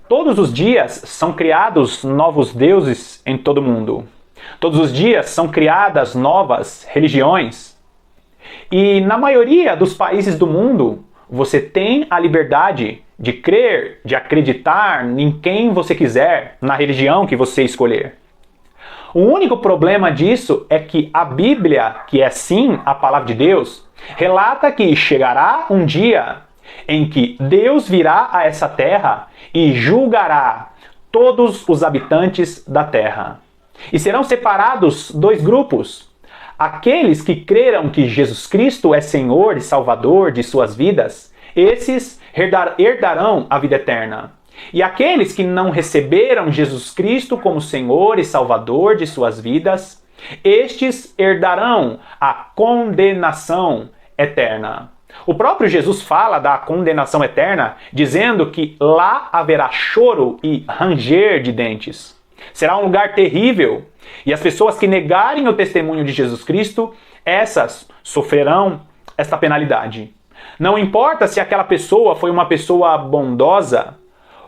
Todos os dias são criados novos deuses em todo o mundo. Todos os dias são criadas novas religiões. E na maioria dos países do mundo, você tem a liberdade de crer, de acreditar em quem você quiser, na religião que você escolher. O único problema disso é que a Bíblia, que é sim a palavra de Deus, relata que chegará um dia em que Deus virá a essa terra e julgará todos os habitantes da terra. E serão separados dois grupos: aqueles que creram que Jesus Cristo é Senhor e Salvador de suas vidas, esses herdarão a vida eterna. E aqueles que não receberam Jesus Cristo como Senhor e Salvador de suas vidas, estes herdarão a condenação eterna. O próprio Jesus fala da condenação eterna, dizendo que lá haverá choro e ranger de dentes. Será um lugar terrível, e as pessoas que negarem o testemunho de Jesus Cristo, essas sofrerão esta penalidade. Não importa se aquela pessoa foi uma pessoa bondosa,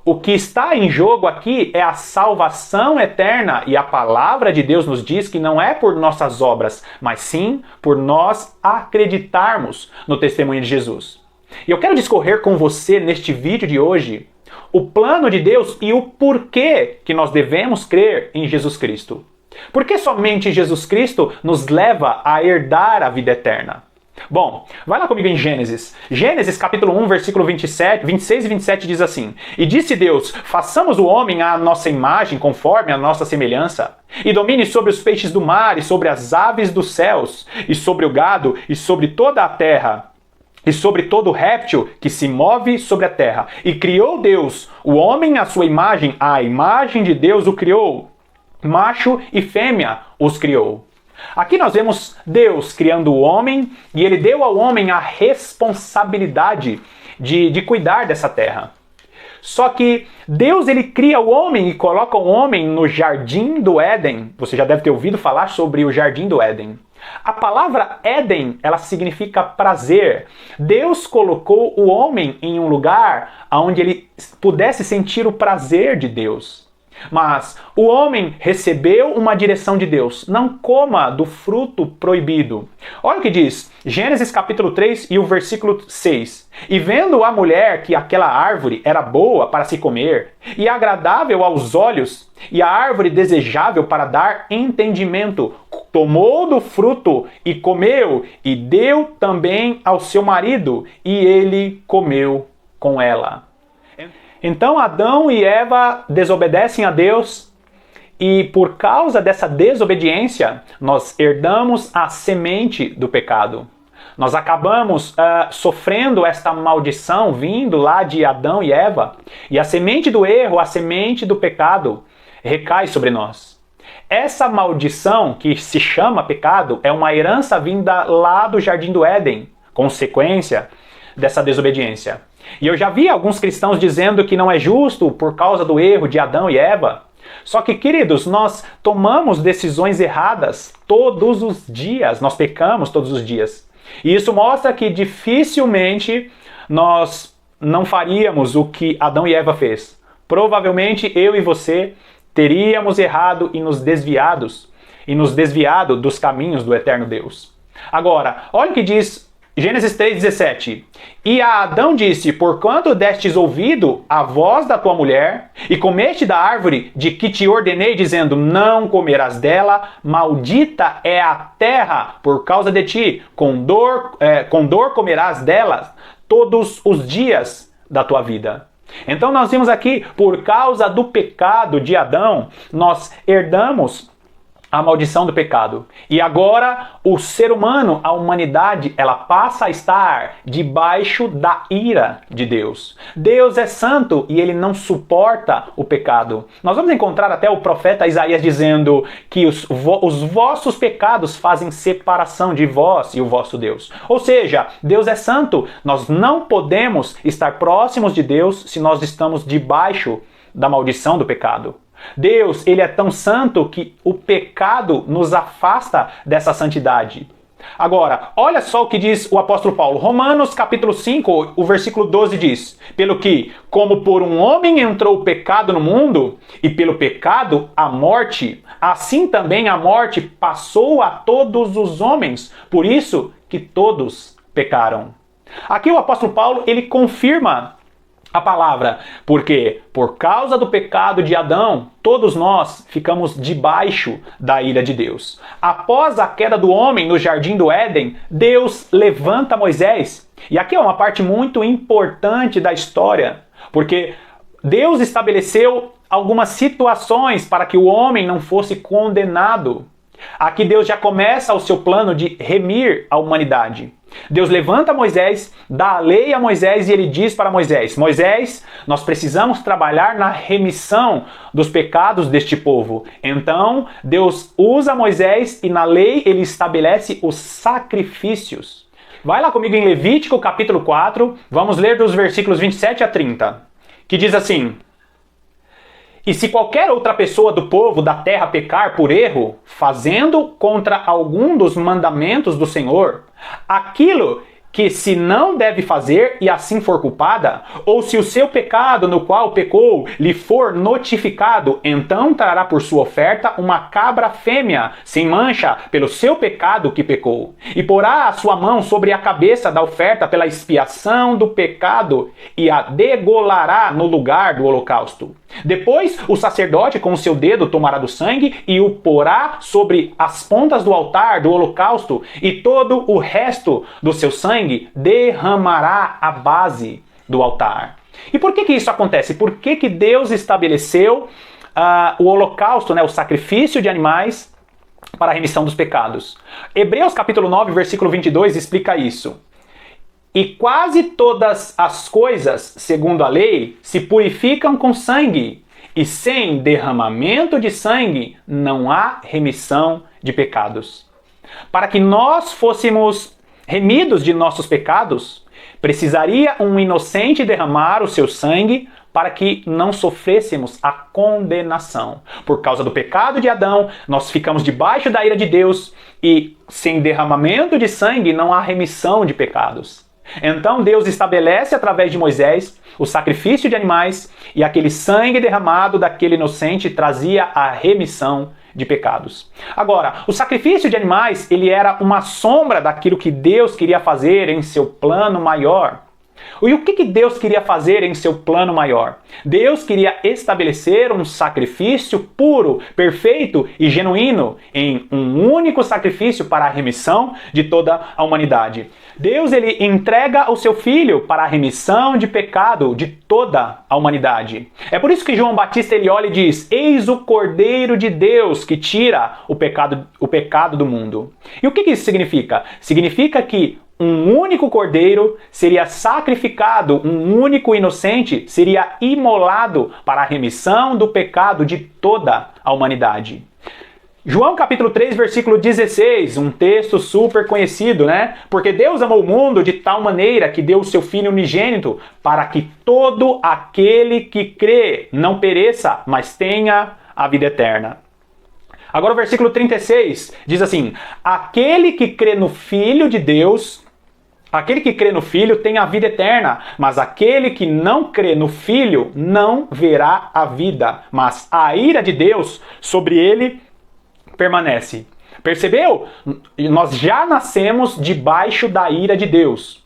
o que está em jogo aqui é a salvação eterna, e a palavra de Deus nos diz que não é por nossas obras, mas sim por nós acreditarmos no testemunho de Jesus. E eu quero discorrer com você neste vídeo de hoje o plano de Deus e o porquê que nós devemos crer em Jesus Cristo. Porque somente Jesus Cristo nos leva a herdar a vida eterna. Bom, vai lá comigo em Gênesis. Gênesis capítulo 1, versículo 26 e 27 diz assim: E disse Deus, façamos o homem à nossa imagem, conforme a nossa semelhança, e domine sobre os peixes do mar, e sobre as aves dos céus, e sobre o gado, e sobre toda a terra, e sobre todo réptil que se move sobre a terra. E criou Deus o homem à sua imagem, à imagem de Deus o criou, macho e fêmea os criou. Aqui nós vemos Deus criando o homem, e ele deu ao homem a responsabilidade de cuidar dessa terra. Só que Deus ele cria o homem e coloca o homem no jardim do Éden. Você já deve ter ouvido falar sobre o jardim do Éden. A palavra Éden, ela significa prazer. Deus colocou o homem em um lugar onde ele pudesse sentir o prazer de Deus. Mas o homem recebeu uma direção de Deus: não coma do fruto proibido. Olha o que diz Gênesis capítulo 3 e o versículo 6. E vendo a mulher que aquela árvore era boa para se comer, e agradável aos olhos, e a árvore desejável para dar entendimento, tomou do fruto e comeu, e deu também ao seu marido, e ele comeu com ela. Então Adão e Eva desobedecem a Deus, e por causa dessa desobediência, nós herdamos a semente do pecado. Nós acabamos sofrendo esta maldição vindo lá de Adão e Eva, e a semente do erro, a semente do pecado, recai sobre nós. Essa maldição, que se chama pecado, é uma herança vinda lá do Jardim do Éden, consequência dessa desobediência. E eu já vi alguns cristãos dizendo que não é justo por causa do erro de Adão e Eva. Só que, queridos, nós tomamos decisões erradas todos os dias, nós pecamos todos os dias. E isso mostra que dificilmente nós não faríamos o que Adão e Eva fez. Provavelmente eu e você teríamos errado e nos desviado dos caminhos do eterno Deus. Agora, olha o que diz Gênesis 3,17. E a Adão disse: porquanto destes ouvido a voz da tua mulher, e comeste da árvore de que te ordenei, dizendo, não comerás dela, maldita é a terra por causa de ti, com dor comerás dela todos os dias da tua vida. Então nós vimos aqui, por causa do pecado de Adão, nós herdamos a maldição do pecado. E agora o ser humano, a humanidade, ela passa a estar debaixo da ira de Deus. Deus é santo e ele não suporta o pecado. Nós vamos encontrar até o profeta Isaías dizendo que os vossos pecados fazem separação de vós e o vosso Deus. Ou seja, Deus é santo. Nós não podemos estar próximos de Deus se nós estamos debaixo da maldição do pecado. Deus, ele é tão santo que o pecado nos afasta dessa santidade. Agora, olha só o que diz o apóstolo Paulo. Romanos capítulo 5, o versículo 12 diz: pelo que, como por um homem entrou o pecado no mundo, e pelo pecado a morte, assim também a morte passou a todos os homens, por isso que todos pecaram. Aqui o apóstolo Paulo, ele confirma a palavra, porque por causa do pecado de Adão, todos nós ficamos debaixo da ira de Deus. Após a queda do homem no jardim do Éden, Deus levanta Moisés. E aqui é uma parte muito importante da história, porque Deus estabeleceu algumas situações para que o homem não fosse condenado. Aqui Deus já começa o seu plano de remir a humanidade. Deus levanta Moisés, dá a lei a Moisés e ele diz para Moisés: Moisés, nós precisamos trabalhar na remissão dos pecados deste povo. Então Deus usa Moisés e na lei ele estabelece os sacrifícios. Vai lá comigo em Levítico capítulo 4, vamos ler dos versículos 27 a 30, que diz assim: e se qualquer outra pessoa do povo da terra pecar por erro, fazendo contra algum dos mandamentos do Senhor, aquilo que se não deve fazer e assim for culpada, ou se o seu pecado no qual pecou lhe for notificado, então trará por sua oferta uma cabra fêmea, sem mancha, pelo seu pecado que pecou, e porá a sua mão sobre a cabeça da oferta pela expiação do pecado, e a degolará no lugar do holocausto. Depois o sacerdote com o seu dedo tomará do sangue e o porá sobre as pontas do altar do holocausto, e todo o resto do seu sangue derramará a base do altar. E por que isso acontece? Por que Deus estabeleceu o holocausto, né, o sacrifício de animais para a remissão dos pecados? Hebreus capítulo 9, versículo 22 explica isso. E quase todas as coisas, segundo a lei, se purificam com sangue, e sem derramamento de sangue não há remissão de pecados. Para que nós fôssemos remidos de nossos pecados, precisaria um inocente derramar o seu sangue para que não sofrêssemos a condenação. Por causa do pecado de Adão, nós ficamos debaixo da ira de Deus e sem derramamento de sangue não há remissão de pecados. Então Deus estabelece através de Moisés o sacrifício de animais e aquele sangue derramado daquele inocente trazia a remissão de pecados. Agora, o sacrifício de animais, ele era uma sombra daquilo que Deus queria fazer em seu plano maior. E o que Deus queria fazer em seu plano maior? Deus queria estabelecer um sacrifício puro, perfeito e genuíno em um único sacrifício para a remissão de toda a humanidade. Deus, ele entrega o seu Filho para a remissão de pecado de toda a humanidade. É por isso que João Batista ele olha e diz: eis o Cordeiro de Deus que tira o pecado do mundo. E o que isso significa? Significa que um único cordeiro seria sacrificado, um único inocente seria imolado para a remissão do pecado de toda a humanidade. João capítulo 3, versículo 16, um texto super conhecido, né? Porque Deus amou o mundo de tal maneira que deu o seu Filho unigênito para que todo aquele que crê não pereça, mas tenha a vida eterna. Agora o versículo 36 diz assim: aquele que crê no Filho de Deus, aquele que crê no Filho tem a vida eterna, mas aquele que não crê no Filho não verá a vida, mas a ira de Deus sobre ele permanece. Percebeu? Nós já nascemos debaixo da ira de Deus.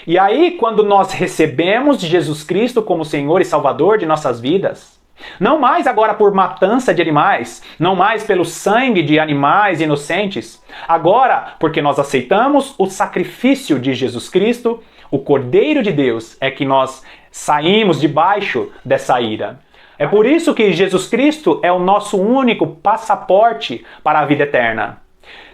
E aí, quando nós recebemos Jesus Cristo como Senhor e Salvador de nossas vidas, não mais agora por matança de animais, não mais pelo sangue de animais inocentes, agora porque nós aceitamos o sacrifício de Jesus Cristo, o Cordeiro de Deus, é que nós saímos debaixo dessa ira. É por isso que Jesus Cristo é o nosso único passaporte para a vida eterna.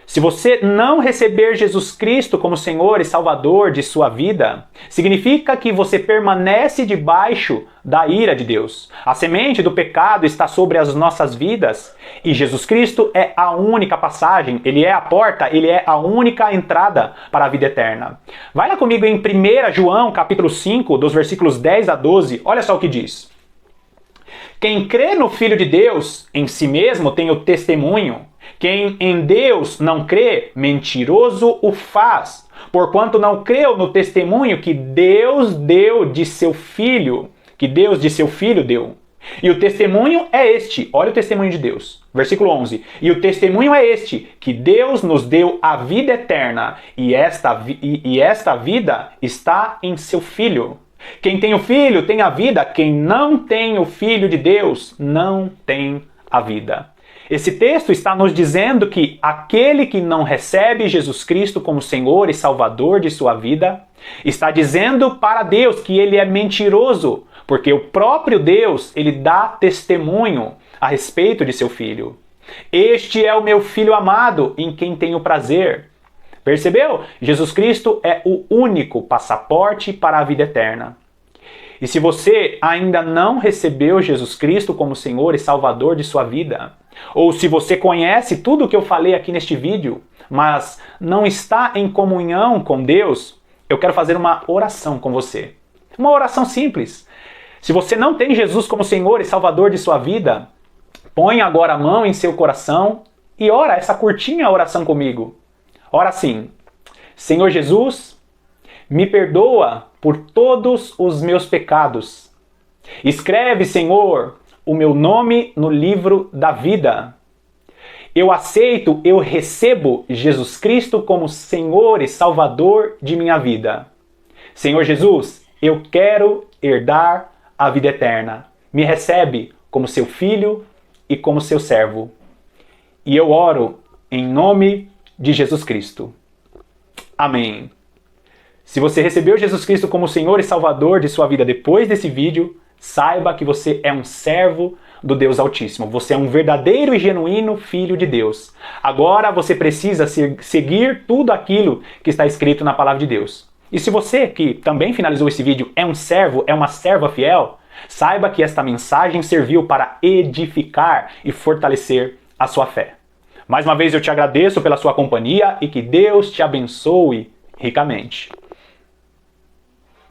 Se você não receber Jesus Cristo como Senhor e Salvador de sua vida, significa que você permanece debaixo da ira de Deus. A semente do pecado está sobre as nossas vidas e Jesus Cristo é a única passagem, Ele é a porta, Ele é a única entrada para a vida eterna. Vai lá comigo em 1 João capítulo 5, dos versículos 10 a 12, olha só o que diz. Quem crê no Filho de Deus, em si mesmo tem o testemunho. Quem em Deus não crê, mentiroso o faz, porquanto não creu no testemunho que Deus deu de seu Filho, que Deus de seu Filho deu. E o testemunho é este, olha o testemunho de Deus, versículo 11. E o testemunho é este, que Deus nos deu a vida eterna, e esta vida está em seu Filho. Quem tem o Filho tem a vida, quem não tem o Filho de Deus não tem a vida. Esse texto está nos dizendo que aquele que não recebe Jesus Cristo como Senhor e Salvador de sua vida, está dizendo para Deus que ele é mentiroso, porque o próprio Deus, ele dá testemunho a respeito de seu Filho. Este é o meu Filho amado, em quem tenho prazer. Percebeu? Jesus Cristo é o único passaporte para a vida eterna. E se você ainda não recebeu Jesus Cristo como Senhor e Salvador de sua vida, ou se você conhece tudo o que eu falei aqui neste vídeo, mas não está em comunhão com Deus, eu quero fazer uma oração com você. Uma oração simples. Se você não tem Jesus como Senhor e Salvador de sua vida, põe agora a mão em seu coração e ora essa curtinha oração comigo. Ora assim: Senhor Jesus, me perdoa por todos os meus pecados. Escreve, Senhor, o meu nome no livro da vida. Eu aceito, eu recebo Jesus Cristo como Senhor e Salvador de minha vida. Senhor Jesus, eu quero herdar a vida eterna. Me recebe como seu filho e como seu servo. E eu oro em nome de Jesus Cristo. Amém. Se você recebeu Jesus Cristo como Senhor e Salvador de sua vida depois desse vídeo, saiba que você é um servo do Deus Altíssimo. Você é um verdadeiro e genuíno filho de Deus. Agora você precisa seguir tudo aquilo que está escrito na palavra de Deus. E se você, que também finalizou esse vídeo, é um servo, é uma serva fiel, saiba que esta mensagem serviu para edificar e fortalecer a sua fé. Mais uma vez eu te agradeço pela sua companhia e que Deus te abençoe ricamente.